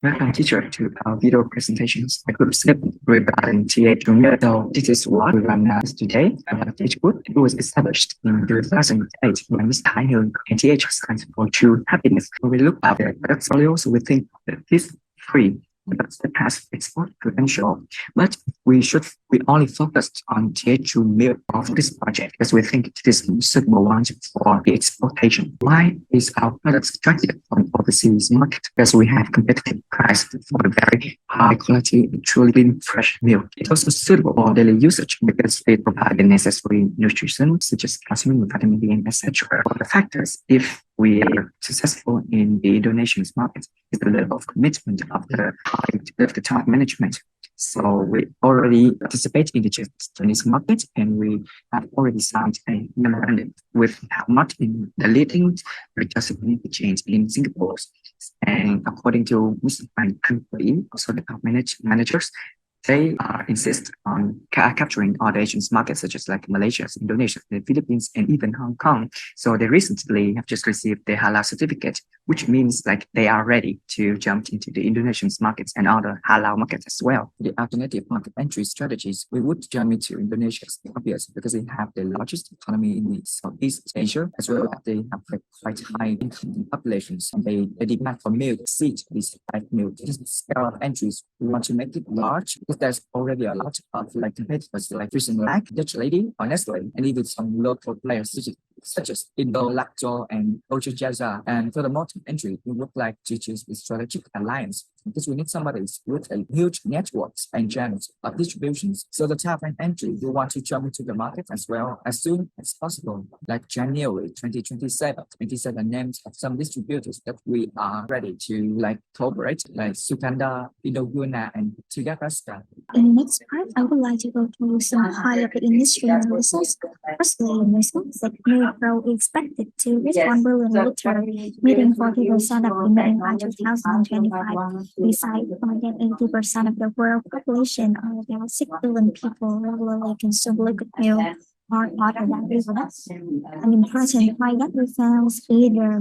Welcome, teacher, to our video presentations. I could skip regarding TH Junior. So this is what we run today. TH Group it was established in 2008 when Mr. Heinlein and TH stands for True Happiness. When we look at the portfolio, so we think that this free products that has export potential, but we only focused on TH2 milk of this project because we think it is a suitable one for the exportation. Why is our product attractive on overseas market? Because we have competitive price for the very high quality, truly clean, fresh milk. It's also suitable for daily usage because they provide the necessary nutrition such as calcium, vitamin D, and etc. For the factors, if we are successful in the donations market, is the level of commitment of the top management. So we already participate in the Chinese market, and we have already signed a memorandum with Helmut in the leading retail chains in Singapore. And according to Mr. Frank Lee, also the top managers, they insist on capturing other Asian markets such as like Malaysia, Indonesia, the Philippines, and even Hong Kong. So they recently have just received the halal certificate, which means like they are ready to jump into the Indonesian markets and other halal markets as well. The alternative market entry strategies, we would jump into Indonesia, obvious, because they have the largest economy in the Southeast Asia, as well as they have quite high income populations. And they demand for milk exceed this type milk. This scale of entries, we want to make it large because there's already a lot of like competitors like Frisian Black, Dutch Lady, or Nestle, and even some local players such as Indo, Lacto, and Ocho Jazza. And for the multi entry, we would like to choose a strategic alliance because we need somebody with a huge networks and channels of distributions. So the top entry, we want to jump into the market as well as soon as possible, like January 2027. 27 names of some distributors that we are ready to like cooperate, like Sukanda, Indoguna, and Tigagasca. In the next part, I would like to go through some high-level industry analysis. Firstly, results that Milpro is expected to reach 1 billion liter, meeting 40% of demand by 2025. Besides, more than 80% of the world population, or about 6 billion people, regularly consume liquid milk or other dairy products. An important point that we found is the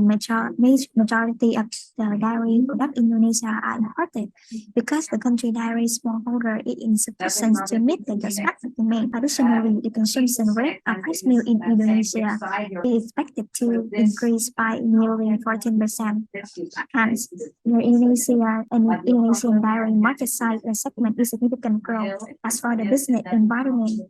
majority of the dairy products in Indonesia are imported because the country dairy smallholder is insufficient to meet the expected demand. Additionally, the consumption rate of rice milk in Indonesia is expected to increase by nearly 14%. Hence, the Indonesian dairy market size and segment is significant growth. As for the business environment,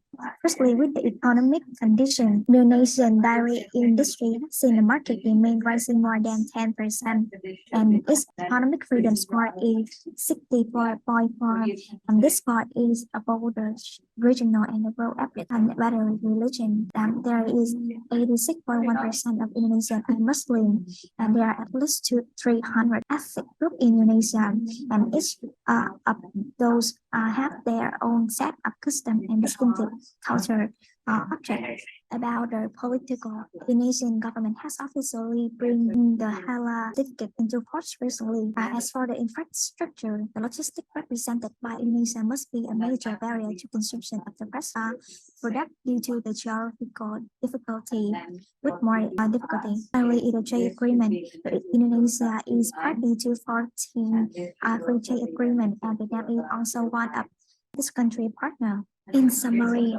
firstly, with the economic condition, the Indonesian dairy industry has seen the market demand rising more than 10%, and its economic freedom score is 64.4, and this score is above the regional and the world average. And whether religion, there is 86.1% of Indonesians are Muslim, and there are at least 300 ethnic groups in Indonesia, and each of those have their own set of custom and distinctive culture objects. About the political, the Indonesian government has officially bring the halal certificate into force recently. As for the infrastructure, the logistics represented by Indonesia must be a major barrier to consumption of the fresh product due to the geographical difficulty. With more difficulty, finally, in the trade agreement, Indonesia is party to 14 free trade agreement, and Vietnam is also one of this country partner. In summary,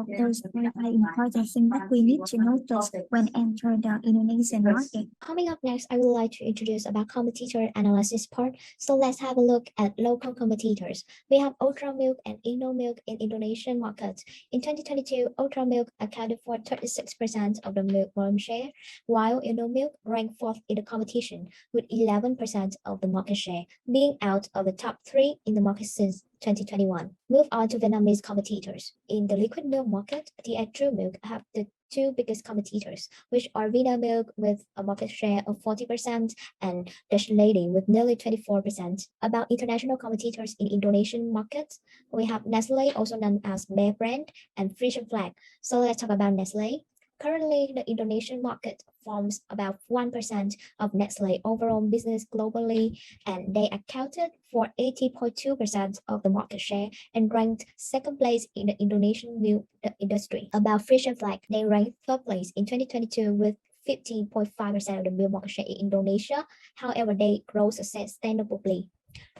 there's very important thing that we need to notice when entering the Indonesian market. Coming up next, I would like to introduce about competitor analysis part. So let's have a look at local competitors. We have Ultra Milk and Indo Milk in Indonesian markets. In 2022, Ultra Milk accounted for 36% of the milk volume share, while Indo Milk ranked fourth in the competition with 11% of the market share, being out of the top three in the market since 2021. Move on to Vietnamese competitors. In the liquid milk market, the True Milk have the two biggest competitors, which are Vina Milk with a market share of 40% and Dutch Lady with nearly 24%. About international competitors in Indonesian markets, we have Nestle, also known as Bear Brand, and Frisian Flag. So let's talk about Nestle. Currently, the Indonesian market forms about 1% of Nestle overall business globally, and they accounted for 80.2% of the market share and ranked second place in the Indonesian milk industry. About Frisian Flag, they ranked third place in 2022 with 15.5% of the milk market share in Indonesia. However, they grow sustainably.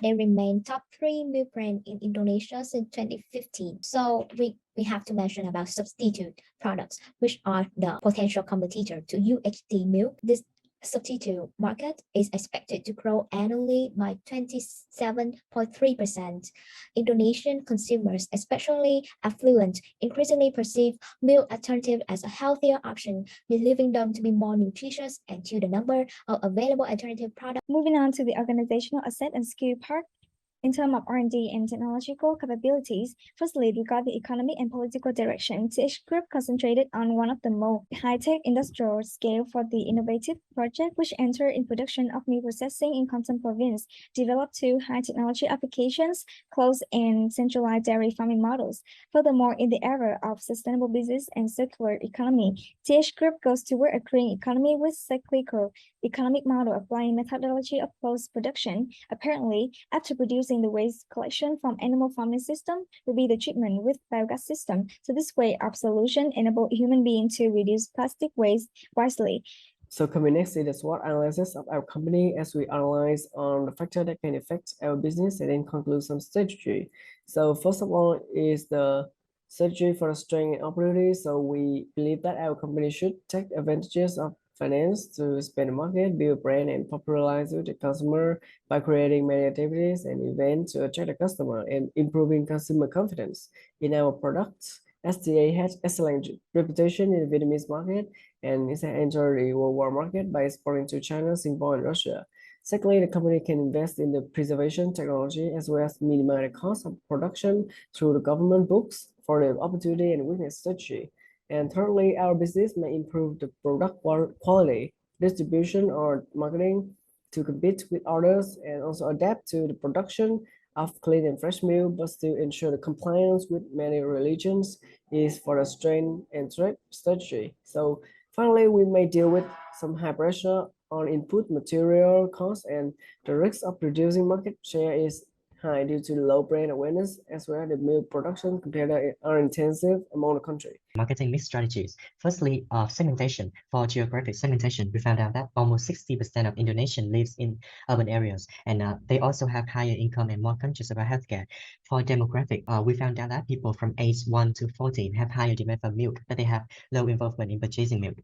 They remain top 3 milk brand in Indonesia since 2015. So we have to mention about substitute products, which are the potential competitor to UHT milk. This substitute market is expected to grow annually by 27.3%. Indonesian consumers, especially affluent, increasingly perceive milk alternative as a healthier option, believing them to be more nutritious, and to the number of available alternative products. Moving on to the organizational asset and skill part. In terms of R&D and technological capabilities, firstly, regard the economic and political direction. TH Group concentrated on one of the most high-tech industrial scale for the innovative project, which entered in production of meat processing in Kontum province, developed two high-technology applications, closed and centralized dairy farming models. Furthermore, in the era of sustainable business and circular economy, TH Group goes toward a green economy with cyclical economic model applying methodology of post-production. Apparently, after producing the waste collection from animal farming system will be the treatment with biogas system. So this way of solution enable human being to reduce plastic waste wisely. So coming next is the SWOT analysis of our company as we analyze on the factor that can affect our business and then conclude some strategy. So first of all is the strategy for strength and opportunity. So we believe that our company should take advantages of finance to expand the market, build brand, and popularize with the customer by creating many activities and events to attract the customer and improving consumer confidence in our products. STA has excellent reputation in the Vietnamese market and is entered the worldwide market by exporting to China, Singapore, and Russia. Secondly, the company can invest in the preservation technology as well as minimize the cost of production through the government books for the opportunity and weakness strategy. And thirdly, our business may improve the product quality, distribution, or marketing to compete with others and also adapt to the production of clean and fresh milk, but still ensure the compliance with many religions is for the strength and trade strategy. So finally, we may deal with some high pressure on input material costs and the risk of reducing market share is high due to low brand awareness as well as the milk production compared are intensive among the country. Marketing mix strategies. Firstly, segmentation. For geographic segmentation, we found out that almost 60% of Indonesians lives in urban areas, and they also have higher income and more conscious about healthcare. For demographic, we found out that people from age 1 to 14 have higher demand for milk, but they have low involvement in purchasing milk.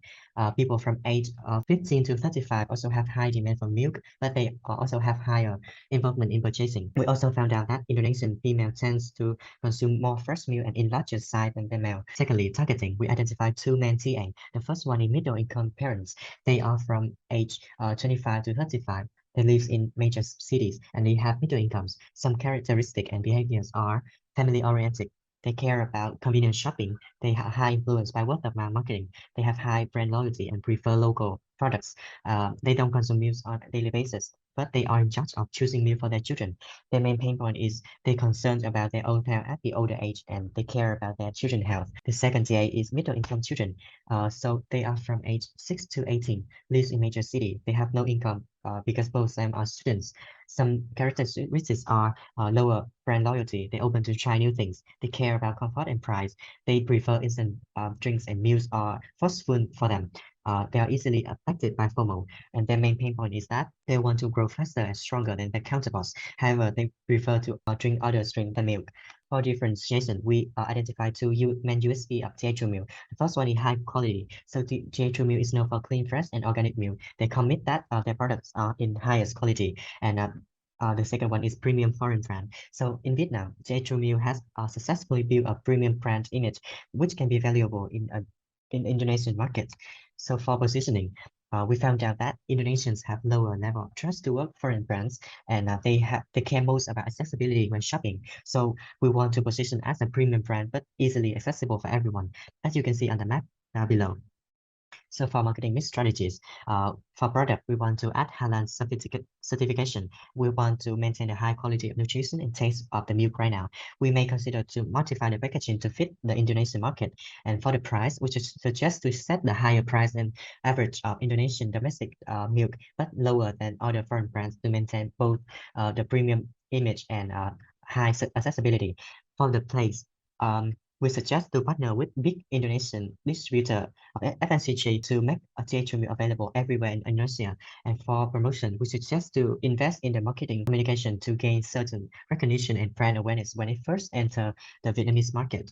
People from age 15 to 35 also have high demand for milk, but they also have higher involvement in purchasing. We also found out that Indonesian female tends to consume more fresh milk and in larger size than the male. Secondly, targeting. We identified two main TA. The first one is middle income parents. They are from age 25 to 35. They live in major cities and they have middle incomes. Some characteristics and behaviors are family oriented. They care about convenience shopping. They are high influenced by word of mouth marketing. They have high brand loyalty and prefer local products. They don't consume meals on a daily basis, but they are in charge of choosing meal for their children. Their main pain point is they concerned about their own health at the older age and they care about their children's health. The second TA is middle income children. So they are from age 6 to 18, lives in major city. They have no income because both of them are students. Some characteristics are lower brand loyalty. They open to try new things. They care about comfort and price. They prefer instant drinks and meals are fast food for them. They are easily affected by FOMO, and their main pain point is that they want to grow faster and stronger than their counterparts. However, they prefer to drink other drinks than milk. For differentiation, we identify two main USP of TH milk. The first one is high quality. So the TH milk is known for clean, fresh, and organic milk. They commit that their products are in highest quality, and the second one is premium foreign brand. So in Vietnam, TH milk has successfully built a premium brand image, which can be valuable in Indonesian market. So for positioning, we found out that Indonesians have lower level of trust toward foreign brands, and they care most about accessibility when shopping. So we want to position as a premium brand, but easily accessible for everyone, as you can see on the map below. So for marketing mix strategies, for product, we want to add halal certification. We want to maintain a high quality of nutrition and taste of the milk right now. We may consider to modify the packaging to fit the Indonesian market. And for the price, we should suggest to set the higher price than average of Indonesian domestic milk, but lower than other foreign brands to maintain both the premium image and high accessibility. For the place, We suggest to partner with big Indonesian distributor of FMCG to make a TH2 milk available everywhere in Indonesia. And for promotion, we suggest to invest in the marketing communication to gain certain recognition and brand awareness when it first enter the Vietnamese market.